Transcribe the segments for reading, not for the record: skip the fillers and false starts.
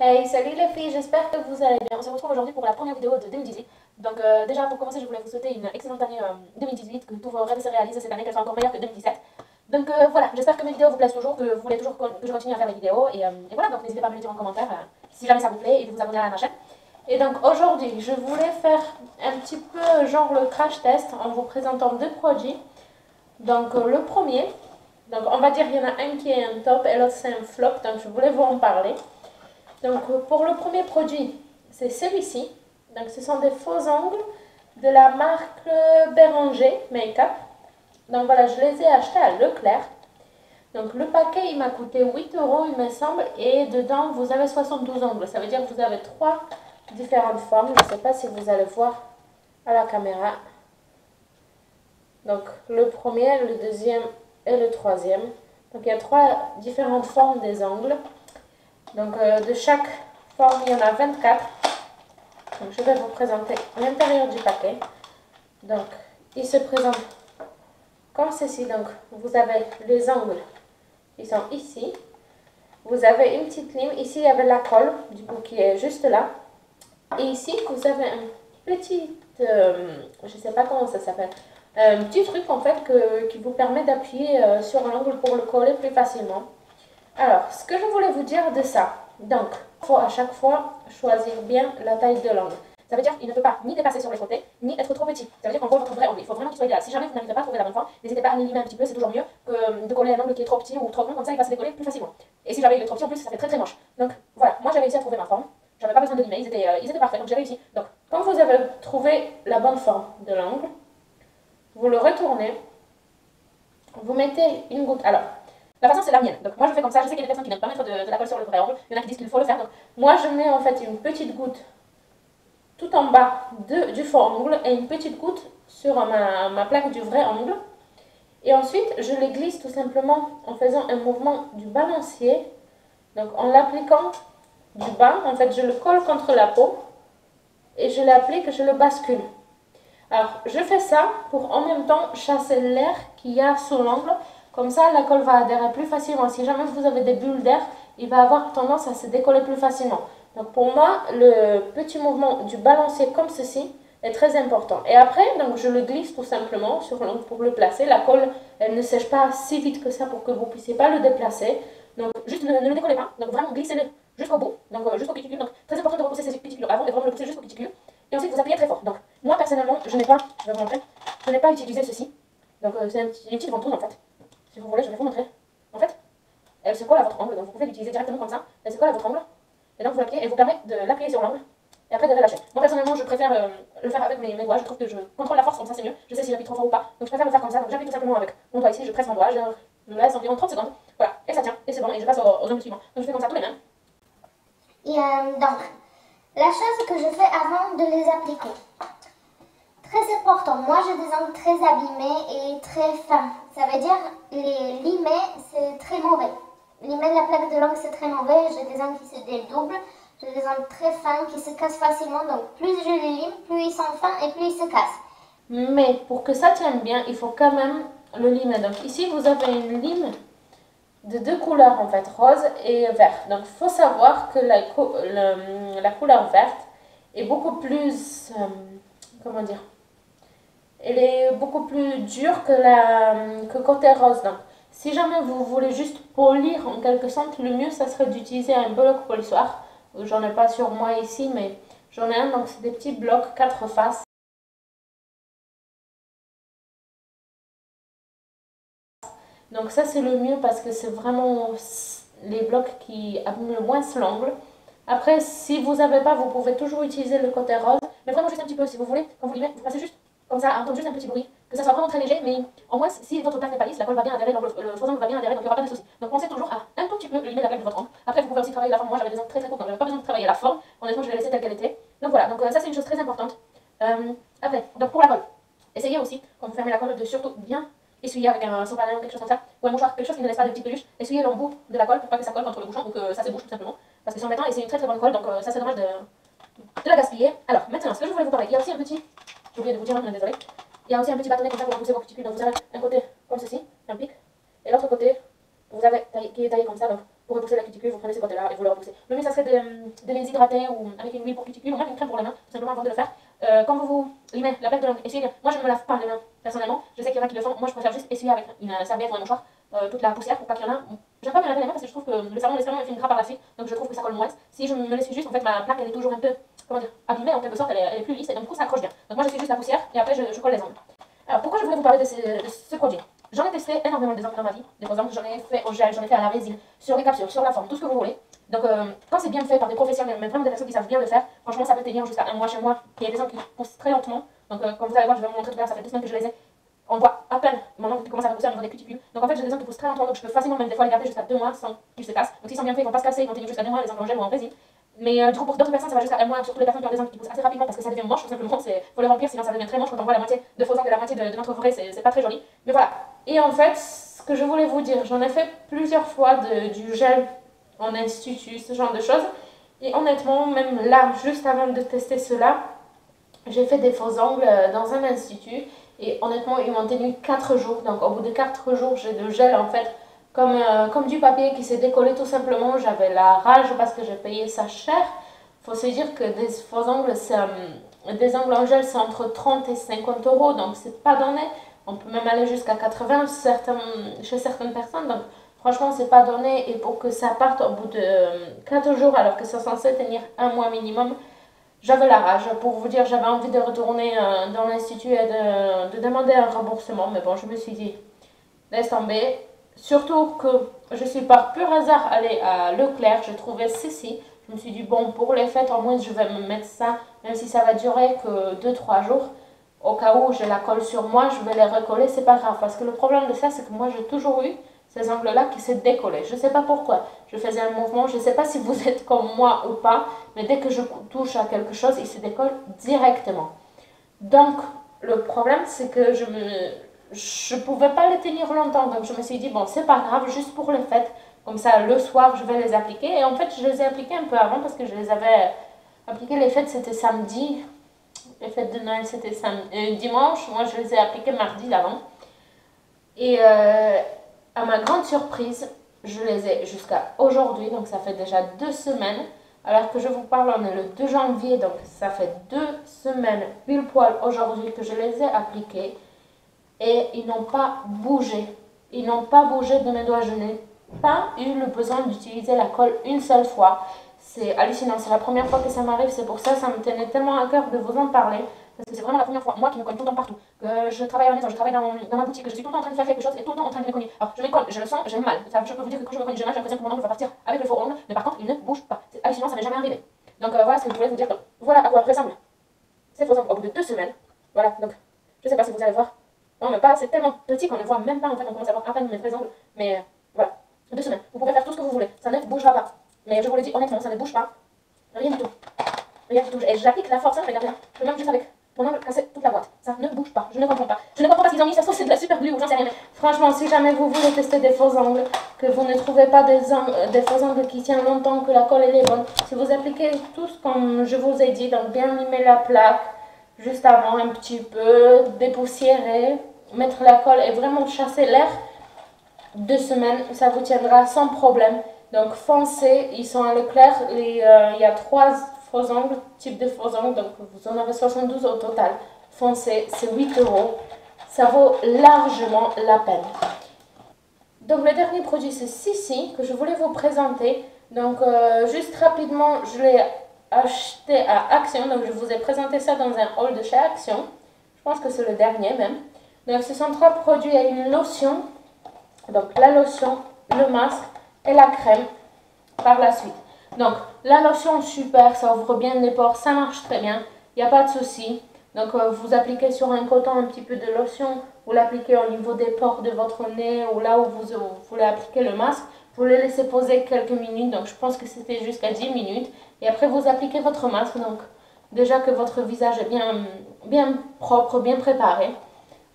Hey, salut les filles, j'espère que vous allez bien. On se retrouve aujourd'hui pour la première vidéo de 2018. Donc déjà pour commencer, je voulais vous souhaiter une excellente année 2018, que tous vos rêves se réalisent cette année, qu'elle soit encore meilleure que 2017. Donc voilà, j'espère que mes vidéos vous plaisent toujours, que vous voulez toujours que je continue à faire les vidéos. Et voilà, donc n'hésitez pas à me le dire en commentaire si jamais ça vous plaît et de vous abonner à ma chaîne. Et donc aujourd'hui, je voulais faire un petit peu genre le crash test en vous présentant deux produits. Donc le premier, donc on va dire il y en a un qui est un top et l'autre c'est un flop, donc je voulais vous en parler. Donc pour le premier produit, c'est celui-ci. Donc ce sont des faux ongles de la marque Béranger Make-up. Donc voilà, je les ai achetés à Leclerc. Donc le paquet, il m'a coûté 8 euros, il me semble. Et dedans, vous avez 72 ongles. Ça veut dire que vous avez trois différentes formes. Je ne sais pas si vous allez voir à la caméra. Donc le premier, le deuxième et le troisième. Donc il y a trois différentes formes des ongles. Donc de chaque forme, il y en a 24. Donc je vais vous présenter l'intérieur du paquet. Donc il se présente comme ceci. Donc vous avez les ongles qui sont ici. Vous avez une petite lime. Ici il y avait la colle du coup qui est juste là. Et ici vous avez un petit, je ne sais pas comment ça s'appelle, un petit truc en fait qui vous permet d'appuyer sur l'ongle pour le coller plus facilement. Alors, ce que je voulais vous dire de ça, donc, il faut à chaque fois choisir bien la taille de l'ongle. Ça veut dire qu'il ne peut pas ni dépasser sur les côtés, ni être trop petit. Ça veut dire qu'on voit votre vrai ongle. Il faut vraiment qu'il soit idéal. Si jamais vous n'arrivez pas à trouver la bonne forme, n'hésitez pas à limer un petit peu, c'est toujours mieux que de coller un ongle qui est trop petit ou trop grand, comme ça il va se décoller plus facilement. Et si jamais il est trop petit, en plus, ça fait très très moche. Donc, voilà, moi j'ai réussi à trouver ma forme. J'avais pas besoin de limer, ils étaient parfaits, donc j'ai réussi. Donc, quand vous avez trouvé la bonne forme de l'ongle, vous le retournez, vous mettez une goutte. Alors, la façon c'est la mienne. Donc moi je fais comme ça, je sais qu'il y a des personnes qui n'aiment pas mettre de la colle sur le vrai ongle. Il y en a qui disent qu'il faut le faire. Donc moi je mets en fait une petite goutte tout en bas du faux ongle et une petite goutte sur ma plaque du vrai ongle. Et ensuite je les glisse tout simplement en faisant un mouvement du balancier. Donc en l'appliquant du bas, en fait je le colle contre la peau et je l'applique, je le bascule. Alors je fais ça pour en même temps chasser l'air qu'il y a sous l'ongle. Comme ça, la colle va adhérer plus facilement. Si jamais vous avez des bulles d'air, il va avoir tendance à se décoller plus facilement. Donc pour moi, le petit mouvement du balancier comme ceci est très important. Et après, donc, je le glisse tout simplement sur l'ongle pour le placer. La colle, elle ne sèche pas si vite que ça pour que vous ne puissiez pas le déplacer. Donc juste ne le décollez pas. Donc vraiment glissez-le jusqu'au bout, donc jusqu'au cuticule. Donc très important de repousser ces cuticules avant et vraiment le pousser jusqu'au cuticule. Et ensuite vous appuyez très fort. Donc moi personnellement, je n'ai pas, je vais vous montrer, je n'ai pas utilisé ceci. Donc c'est une petite ventouse en fait. Si vous voulez, je vais vous montrer. En fait, elle se colle à votre ongle, donc vous pouvez l'utiliser directement comme ça. Elle se colle à votre ongle, et donc vous l'appliquez, et vous permet de l'appuyer sur l'ongle, et après de relâcher. Moi personnellement, je préfère le faire avec mes doigts, je trouve que je contrôle la force, comme ça c'est mieux. Je sais si j'appuie trop fort ou pas, donc je préfère le faire comme ça. Donc j'appuie tout simplement avec mon doigt ici, je presse mon doigt, je laisse environ 30 secondes, voilà, et ça tient, et c'est bon, et je passe aux ongles suivants. Donc je fais comme ça tous les mêmes. Et donc, la chose que je fais avant de les appliquer. Très important, moi j'ai des ongles très abîmés et très fins. Ça veut dire les limer c'est très mauvais. Limer la plaque de l'ongle c'est très mauvais. J'ai des ongles qui se dédoublent. J'ai des ongles très fins qui se cassent facilement. Donc plus je les lime, plus ils sont fins et plus ils se cassent. Mais pour que ça tienne bien, il faut quand même le limer. Donc ici vous avez une lime de deux couleurs en fait, rose et vert. Donc il faut savoir que la couleur verte est beaucoup plus, comment dire, elle est beaucoup plus dure que côté rose. Donc, si jamais vous voulez juste polir en quelque sorte, le mieux ça serait d'utiliser un bloc polissoir. J'en ai pas sur moi ici, mais j'en ai un. Donc, c'est des petits blocs 4 faces. Donc, ça c'est le mieux parce que c'est vraiment les blocs qui abîment le moins l'ongle. Après, si vous n'avez pas, vous pouvez toujours utiliser le côté rose. Mais vraiment juste un petit peu, si vous voulez. Quand vous limez, vous passez juste comme ça, à entendre juste un petit bruit, que ça soit vraiment très léger, mais au moins si votre plaque n'est pas lisse, la colle va bien adhérer, le faux ongle va bien adhérer, donc il n'y aura pas de souci. Donc pensez toujours à un tout petit peu limer la plaque de votre ongle. Après vous pouvez aussi travailler la forme, moi j'avais des ongles très très courts, donc j'avais pas besoin de travailler la forme, honnêtement je l'ai laissée telle qu'elle était. Donc voilà, donc ça c'est une chose très importante. Après, donc pour la colle, essayez aussi, quand vous fermez la colle, de surtout bien essuyer avec un sopalin ou quelque chose comme ça, ou un mouchoir, quelque chose qui ne laisse pas de petites peluches, essuyez l'embout de la colle pour pas que ça colle contre le bouchon ou que ça se bouche tout simplement, parce que c'est embêtant et c'est une très très bonne colle, donc ça c'est dommage de la gaspiller. Alors maintenant, ce que je voulais vous parler, il y a aussi un petit, j'ai oublié de vous dire, désolé. Il y a aussi un petit bâtonnet comme ça pour repousser vos cuticules. Donc vous avez un côté comme ceci, un pic, et l'autre côté, vous avez qui est taillé comme ça. Donc pour repousser la cuticule, vous prenez ce côté-là et vous le repoussez. Le mieux, ça serait de les hydrater ou avec une huile pour cuticule ou même une crème pour les mains, tout simplement avant de le faire. Quand vous limez la plaque de l'ongle, essuyez bien. Moi, je ne me lave pas les mains, personnellement. Je sais qu'il y en a qui le font. Moi, je préfère juste essuyer avec une serviette ou un mouchoir toute la poussière pour pas qu'il y en a. J'aime pas me laver les mains parce que je trouve que le savon me fait une grappe par la suite, donc je trouve que ça colle moins. Si je me l'essuie juste, en fait, ma plaque, elle est toujours un peu, comment dire, abîmée en quelque sorte, elle est plus lisse et donc du coup, ça accroche bien. Donc moi, je suis juste la poussière et après, je colle les ongles. Alors, pourquoi je voulais vous parler de ce produit? J'en ai testé énormément des ongles dans ma vie. Des ongles, j'en ai fait au gel, j'en ai fait à la résine, sur les capsules, sur la forme, tout ce que vous voulez. Donc, quand c'est bien fait par des professionnels, mais vraiment des personnes qui savent bien le faire, franchement, ça peut tenir jusqu'à un mois chez moi. Il y a des ongles qui poussent très lentement. Donc, comme vous allez voir, je vais vous montrer tout à l'heure, ça fait 2 semaines que je les ai. On voit à peine mon ongle qui commence à repousser au niveau des cuticules. Donc, en fait, j'ai des ongles qui poussent très lentement, donc je peux facilement même des fois les garder jusqu'à 2 mois sans qu'ils se cassent. Donc, s'ils sont bien faits, ils vont pas se casser, ils vont tenir jusqu'à 2 mois, les ongles en gel ou en résine. Mais du coup, pour d'autres personnes, ça va jusqu'à un mois, surtout les personnes qui ont des ongles qui poussent assez rapidement parce que ça devient moche, tout simplement. Faut les remplir, sinon ça devient très moche. Quand on voit la moitié de faux ongles et la moitié de notre forêt, c'est pas très joli. Mais voilà. Et en fait, ce que je voulais vous dire, j'en ai fait plusieurs fois du gel en institut, ce genre de choses. Et honnêtement, même là, juste avant de tester cela, j'ai fait des faux ongles dans un institut. Et honnêtement, ils m'ont tenu 4 jours. Donc au bout de 4 jours, j'ai le gel en fait comme du papier qui s'est décollé tout simplement. J'avais la rage parce que j'ai payé ça cher. Il faut se dire que des faux ongles, des ongles en gel, c'est entre 30 et 50 euros. Donc c'est pas donné. On peut même aller jusqu'à 80 chez certaines personnes. Donc franchement, c'est pas donné. Et pour que ça parte au bout de 4 jours, alors que c'est censé tenir un mois minimum, j'avais la rage. Pour vous dire, j'avais envie de retourner dans l'institut et de demander un remboursement. Mais bon, je me suis dit, laisse tomber. Surtout que je suis par pur hasard allée à Leclerc. J'ai trouvé ceci. Je me suis dit, bon, pour les fêtes, au moins, je vais me mettre ça. Même si ça va durer que 2-3 jours. Au cas où j'ai la colle sur moi, je vais les recoller. C'est pas grave. Parce que le problème de ça, c'est que moi, j'ai toujours eu ces ongles-là qui se décollaient. Je ne sais pas pourquoi. Je faisais un mouvement. Je ne sais pas si vous êtes comme moi ou pas. Mais dès que je touche à quelque chose, il se décolle directement. Donc, le problème, c'est que je ne pouvais pas les tenir longtemps. Donc, je me suis dit, bon, c'est pas grave, juste pour les fêtes. Comme ça, le soir, je vais les appliquer. Et en fait, je les ai appliqués un peu avant parce que je les avais appliqués. Les fêtes, c'était samedi. Les fêtes de Noël, c'était dimanche. Moi, je les ai appliqués mardi d'avant. Et à ma grande surprise, je les ai jusqu'à aujourd'hui. Donc, ça fait déjà 2 semaines. Alors que je vous parle, on est le 2 janvier, donc ça fait 2 semaines pile poil aujourd'hui que je les ai appliqués. Et ils n'ont pas bougé. Ils n'ont pas bougé de mes doigts. Je n'ai pas eu le besoin d'utiliser la colle une seule fois. C'est hallucinant. C'est la première fois que ça m'arrive. C'est pour ça que ça me tenait tellement à cœur de vous en parler. Parce que c'est vraiment la première fois, moi qui me cogne tout le temps partout, que je travaille à la maison, je travaille dans ma boutique, que je suis tout le temps en train de faire quelque chose et tout le temps en train de me cogner. Alors je me cogne, je le sens, j'ai mal. Je peux vous dire que quand je me cogne, j'ai mal, j'ai l'impression que mon ongle va partir avec le faux ongle, mais par contre il ne bouge pas. C'est hallucinant, ça m'est jamais arrivé. Donc voilà ce que je voulais vous dire. Donc, voilà à quoi ressemble ces faux ongles au bout de 2 semaines. Voilà, donc je sais pas si vous allez voir. Non, mais pas, c'est tellement petit qu'on ne voit même pas en fait, on commence à voir à peine mes vrais ongles. Mais voilà, 2 semaines. Vous pouvez faire tout ce que vous voulez, ça ne bougera pas. Mais je vous le dis honnêtement, ça ne bouge pas. Rien du tout. Rien du tout. Et j'applique la force, hein, regardez là. Je peux même juste avec mon ongle casser toute la boîte. Ça ne bouge pas. Je ne comprends pas. Je ne comprends pas ce qu'ils ont mis. Ça se trouve, c'est de la super glue ou j'en sais rien. Mais franchement, si jamais vous voulez tester des faux ongles, que vous ne trouvez pas des faux ongles qui tiennent longtemps, que la colle elle est bonne, si vous appliquez tous comme je vous ai dit, donc bien limer la plaque juste avant un petit peu, dépoussiérer, mettre la colle et vraiment chasser l'air, 2 semaines, ça vous tiendra sans problème. Donc foncez, ils sont à Leclerc, il y a 3 faux ongles, type de faux ongles, donc vous en avez 72 au total. Foncez, c'est 8 euros, ça vaut largement la peine. Donc le dernier produit c'est Sissi que je voulais vous présenter. Donc juste rapidement, je l'ai acheté à Action, donc je vous ai présenté ça dans un haul de chez Action. Je pense que c'est le dernier même. Donc ce sont 3 produits et une lotion. Donc la lotion, le masque et la crème par la suite. Donc la lotion super, ça ouvre bien les pores, ça marche très bien, il n'y a pas de souci. Donc vous appliquez sur un coton un petit peu de lotion, vous l'appliquez au niveau des pores de votre nez ou là où vous voulez appliquer le masque. Vous le laissez poser quelques minutes, donc je pense que c'était jusqu'à 10 minutes. Et après vous appliquez votre masque, donc déjà que votre visage est bien propre, bien préparé.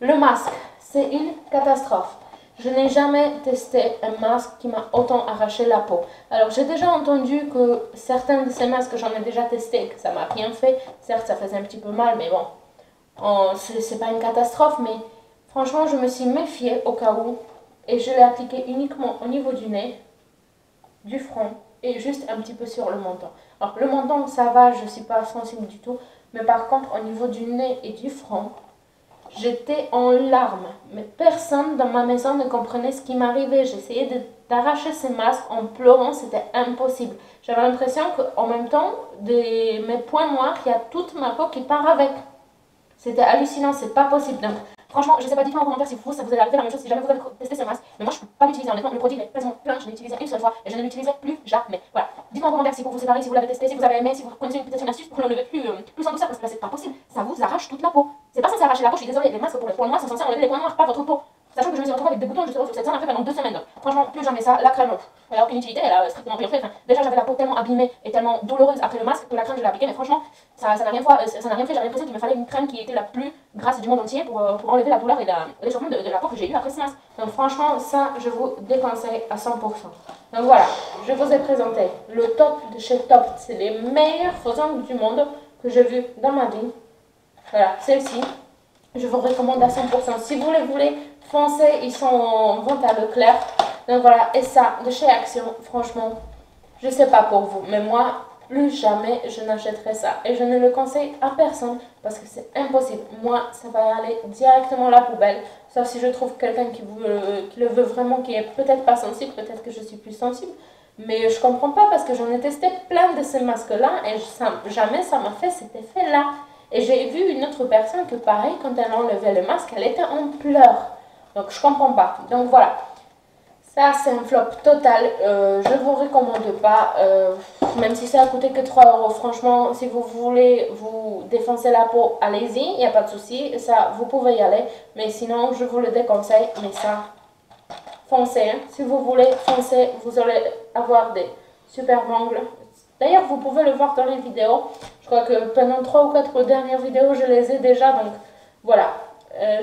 Le masque, c'est une catastrophe. Je n'ai jamais testé un masque qui m'a autant arraché la peau. Alors j'ai déjà entendu que certains de ces masques, j'en ai déjà testé, que ça m'a rien fait. Certes, ça faisait un petit peu mal, mais bon, c'est pas une catastrophe. Mais franchement, je me suis méfiée au cas où. Et je l'ai appliqué uniquement au niveau du nez. du front et juste un petit peu sur le menton. Alors le menton ça va, je ne suis pas sensible du tout, mais par contre au niveau du nez et du front, j'étais en larmes. Mais personne dans ma maison ne comprenait ce qui m'arrivait. J'essayais d'arracher ces masques en pleurant, c'était impossible. J'avais l'impression qu'en même temps, de mes points noirs, il y a toute ma peau qui part avec. C'était hallucinant, c'est pas possible. Donc, franchement, je sais pas, dites-moi en commentaire si vous, ça vous est arrivé la même chose, si jamais vous avez testé ce masque. Mais moi, je peux pas l'utiliser, honnêtement. Le produit est quasiment plein, je l'ai utilisé une seule fois et je ne l'utiliserai plus jamais. Voilà. Dites-moi en commentaire si vous vous séparez, si vous l'avez testé, si vous avez aimé, si vous connaissez peut-être une astuce pour l'enlever plus en douceur, parce que là, c'est pas possible. Ça vous arrache toute la peau. C'est pas censé arracher la peau, je suis désolée. Les masques pour les points noirs sont censés enlever les points noirs, pas votre peau. Sachant que je me suis retrouvée avec des boutons justement sur cette zone après pendant 2 semaines. Donc, franchement, plus jamais ça. La crème, elle a aucune utilité, elle a strictement rien fait. Enfin, déjà, j'avais la peau tellement abîmée et tellement douloureuse après le masque que la crème, je l'ai appliquée. Mais franchement, ça n'a rien fait. J'avais l'impression qu'il me fallait une crème qui était la plus grasse du monde entier pour enlever la douleur et l'échauffement de la peau que j'ai eu après ce masque. Donc, franchement, ça, je vous déconseille à 100%. Donc, voilà, je vous ai présenté le top de chez Top. C'est les meilleurs faux ongles du monde que j'ai vus dans ma vie. Voilà, celle-ci. Je vous recommande à 100%. Si vous les voulez, foncez, ils sont en vente à Leclerc. Donc voilà, et ça, de chez Action, franchement, je sais pas pour vous, mais moi, plus jamais je n'achèterai ça. Et je ne le conseille à personne parce que c'est impossible. Moi, ça va aller directement à la poubelle. Sauf si je trouve quelqu'un qui le veut vraiment, qui est peut-être pas sensible, peut-être que je suis plus sensible. Mais je comprends pas parce que j'en ai testé plein de ces masques-là et jamais ça m'a fait cet effet-là. Et j'ai vu une autre personne que pareil, quand elle enlevait le masque, elle était en pleurs. Donc je comprends pas. Donc voilà. Ça c'est un flop total. Je vous recommande pas. Même si ça a coûté que 3 euros. Franchement, si vous voulez vous défoncer la peau, allez-y. Il n'y a pas de souci. Ça, vous pouvez y aller. Mais sinon, je vous le déconseille. Mais ça, foncez. Hein. Si vous voulez, foncez. Vous allez avoir des super ongles. D'ailleurs, vous pouvez le voir dans les vidéos. Je crois que pendant 3 ou 4 dernières vidéos, je les ai déjà. Donc, voilà.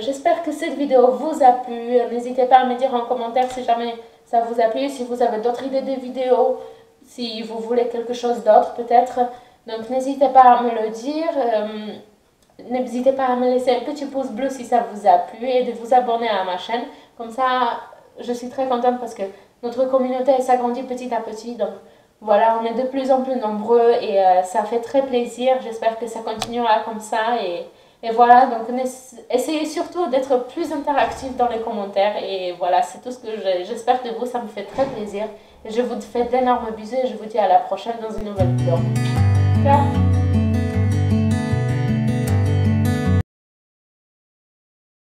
J'espère que cette vidéo vous a plu. N'hésitez pas à me dire en commentaire si jamais ça vous a plu. Si vous avez d'autres idées de vidéos. Si vous voulez quelque chose d'autre, peut-être. Donc, n'hésitez pas à me le dire. N'hésitez pas à me laisser un petit pouce bleu si ça vous a plu. Et de vous abonner à ma chaîne. Comme ça, je suis très contente parce que notre communauté s'agrandit petit à petit. Donc, voilà, on est de plus en plus nombreux et ça fait très plaisir. J'espère que ça continuera comme ça. Et voilà, donc essayez surtout d'être plus interactif dans les commentaires. Et voilà, c'est tout ce que j'espère de vous. Ça me fait très plaisir. Et je vous fais d'énormes bisous et je vous dis à la prochaine dans une nouvelle vidéo. Ciao!